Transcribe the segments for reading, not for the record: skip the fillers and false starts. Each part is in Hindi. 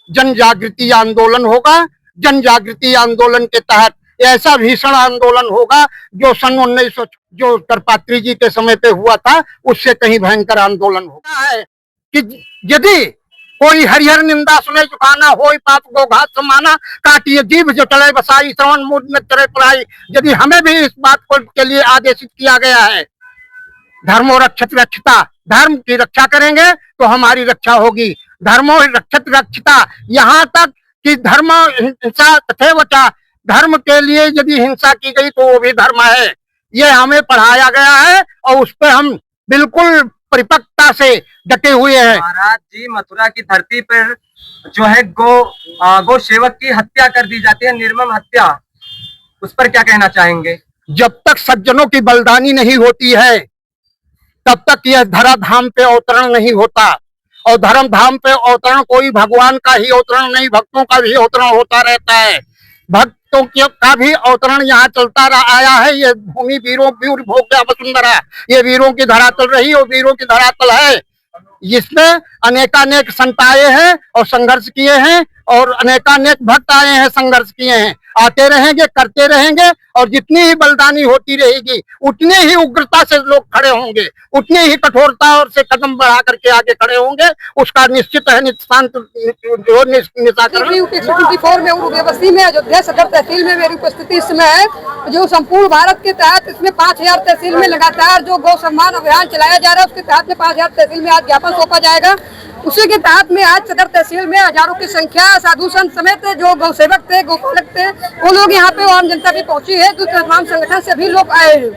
जन जागृति आंदोलन होगा। जन जागृति आंदोलन के तहत ऐसा भीषण आंदोलन होगा जो सन 1900 जो करपात्री जी के समय पे हुआ था उससे कहीं भयंकर आंदोलन होता है कि यदि कोई हरिहर निंदा सुने चुकाना हो पाप को घात समाना काटिए जीभ जो चले बसाई श्रवण मूड में चले पढ़ाई। यदि हमें भी इस बात को के लिए आदेशित किया गया है धर्मो रक्षित रक्षिता, धर्म की रक्षा करेंगे तो हमारी रक्षा होगी। धर्मो रक्षित रक्षिता, यहाँ तक कि धर्म हिंसा तथैवचा, धर्म के लिए यदि हिंसा की गई तो वो भी धर्म है। ये हमें पढ़ाया गया है और उस पर हम बिल्कुल परिपक्वता से डटे हुए हैं। महाराज जी, मथुरा की धरती पर जो है गो सेवक की हत्या कर दी जाती है, निर्मम हत्या, उस पर क्या कहना चाहेंगे? जब तक सज्जनों की बलिदानी नहीं होती है तब तक यह धराधाम पे अवतरण नहीं होता। और धर्म धाम पे अवतरण कोई भगवान का ही अवतरण नहीं, भक्तों का भी अवतरण होता रहता है। भक्तों का भी अवतरण यहाँ चलता आया है। ये भूमि वीरों वीर भोग्या वसुंधरा, ये वीरों की धरातल रही और वीरों की धरातल है। जिसमें अनेकानेक संत आए हैं और संघर्ष किए हैं और अनेकानेक भक्त आए हैं, संघर्ष किए हैं। आते रहेंगे, करते रहेंगे और जितनी ही बलिदानी होती रहेगी उतनी ही उग्रता से लोग खड़े होंगे, उतनी ही कठोरता और से कदम बढ़ा करके आगे खड़े होंगे। उसका निश्चित है निशाकरण। 24 में उर्वशी में अयोध्या सदर तहसील में मेरी उपस्थिति इस समय है। जो संपूर्ण भारत के तहत इसमें 5000 तहसील में लगातार जो गौ सम्मान अभियान चलाया जा रहा है उसके तहत में 5000 तहसील में आज ज्ञापन सौंपा जाएगा। उसी के तहत में आज सदर तहसील में हजारों की संख्या साधु संत समेत जो गौ सेवक थे, गौपालक थे, वो लोग यहाँ पे आम जनता भी पहुंची है। तो तमाम संगठन से भी लोग आए हैं।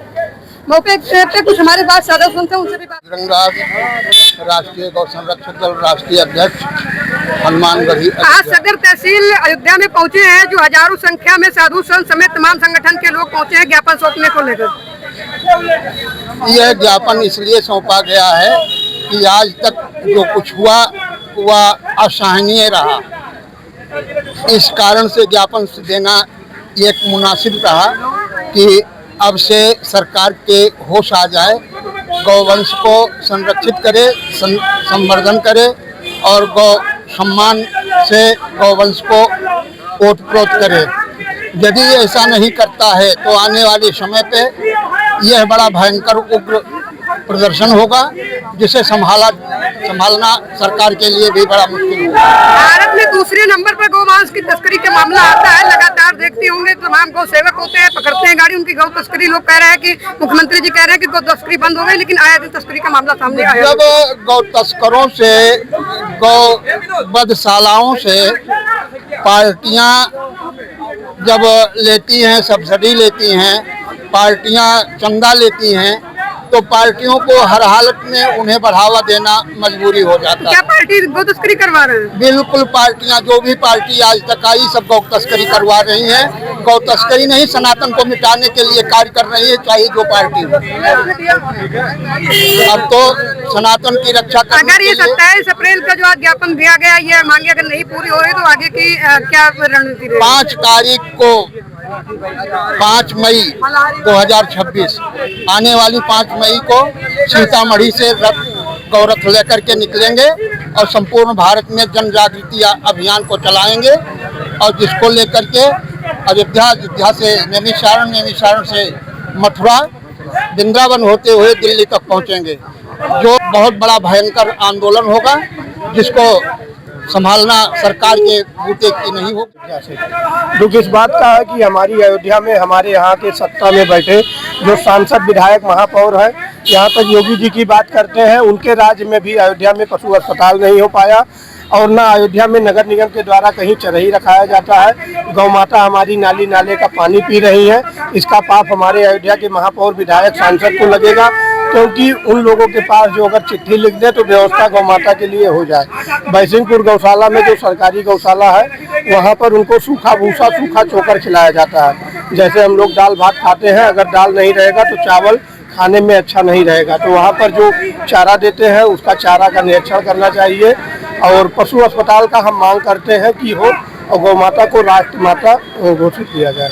मौके पे कुछ हमारे पास साधु संत हैं, उनसे भी बात। राष्ट्रीय गौ संरक्षक दल राष्ट्रीय अध्यक्ष हनुमानगढ़ी आज सदर तहसील अयोध्या में पहुंचे हैं। जो हजारों संख्या में साधु संत समेत तमाम संगठन के लोग पहुंचे हैं ज्ञापन सौंपने को लेकर। यह ज्ञापन इसलिए सौंपा गया है कि आज तक जो कुछ हुआ वह असहनीय रहा। इस कारण से ज्ञापन देना एक मुनासिब रहा कि अब से सरकार के होश आ जाए, गौवंश को संरक्षित करे, संवर्धन करे और गौ सम्मान से गौवंश को ओतप्रोत करे। यदि ऐसा नहीं करता है तो आने वाले समय पे यह बड़ा भयंकर उग्र प्रदर्शन होगा जिसे संभालना सरकार के लिए भी बड़ा मुश्किल होगा। भारत में दूसरे नंबर पर गौमांस की तस्करी का मामला आता है। लगातार देखते होंगे तमाम गौ सेवक होते हैं, पकड़ते हैं गाड़ी, उनकी गौ तस्करी। लोग कह रहे हैं कि मुख्यमंत्री जी कह रहे हैं कि गौ तस्करी बंद हो गई, लेकिन आया दिन तस्करी का मामला सामने आया। जब गौ तस्करों से, गौ बधशालाओं से पार्टियां जब लेती हैं, सब्सिडी लेती हैं, पार्टियां चंदा लेती हैं, तो पार्टियों को हर हालत में उन्हें बढ़ावा देना मजबूरी हो जाता है। क्या पार्टी गौ तस्करी करवा रहे हैं? बिल्कुल, पार्टियां जो भी पार्टी आज तक आई सब गौ तस्करी करवा रही हैं। गौ तस्करी नहीं, सनातन को मिटाने के लिए कार्य कर रही है, चाहे जो पार्टी हो। अब तो सनातन की रक्षा करने अगर ये 27 अप्रैल का जो आज ज्ञापन दिया गया, ये मांगे अगर नहीं पूरी हो रही तो आगे की क्या रणनीति रहेगी? 5 तारीख को 5 मई 2026 आने वाली 5 मई को सीतामढ़ी से गौरथ लेकर के निकलेंगे और संपूर्ण भारत में जन जागृति अभियान को चलाएंगे और जिसको लेकर के अयोध्या से नैमिषारण से मथुरा, वृंदावन होते हुए दिल्ली तक पहुंचेंगे। जो बहुत बड़ा भयंकर आंदोलन होगा जिसको संभालना सरकार के बूते की नहीं हो। दुख इस बात का है कि हमारी अयोध्या में हमारे यहाँ के सत्ता में बैठे जो सांसद, विधायक, महापौर हैं, यहाँ तक योगी जी की बात करते हैं, उनके राज्य में भी अयोध्या में पशु अस्पताल नहीं हो पाया और न अयोध्या में नगर निगम के द्वारा कहीं चरही रखाया जाता है। गौ माता हमारी नाली नाले का पानी पी रही है। इसका पाप हमारे अयोध्या के महापौर, विधायक, सांसद को लगेगा, क्योंकि उन लोगों के पास जो अगर चिट्ठी लिख दे तो व्यवस्था गौ माता के लिए हो जाए। बैसिंगपुर गौशाला में जो सरकारी गौशाला है वहाँ पर उनको सूखा भूसा, सूखा चोकर खिलाया जाता है। जैसे हम लोग दाल भात खाते हैं, अगर दाल नहीं रहेगा तो चावल खाने में अच्छा नहीं रहेगा, तो वहाँ पर जो चारा देते हैं उसका चारा का निरीक्षण करना चाहिए। और पशु अस्पताल का हम मांग करते हैं कि हो और गौ माता को राष्ट्र माता घोषित किया जाए।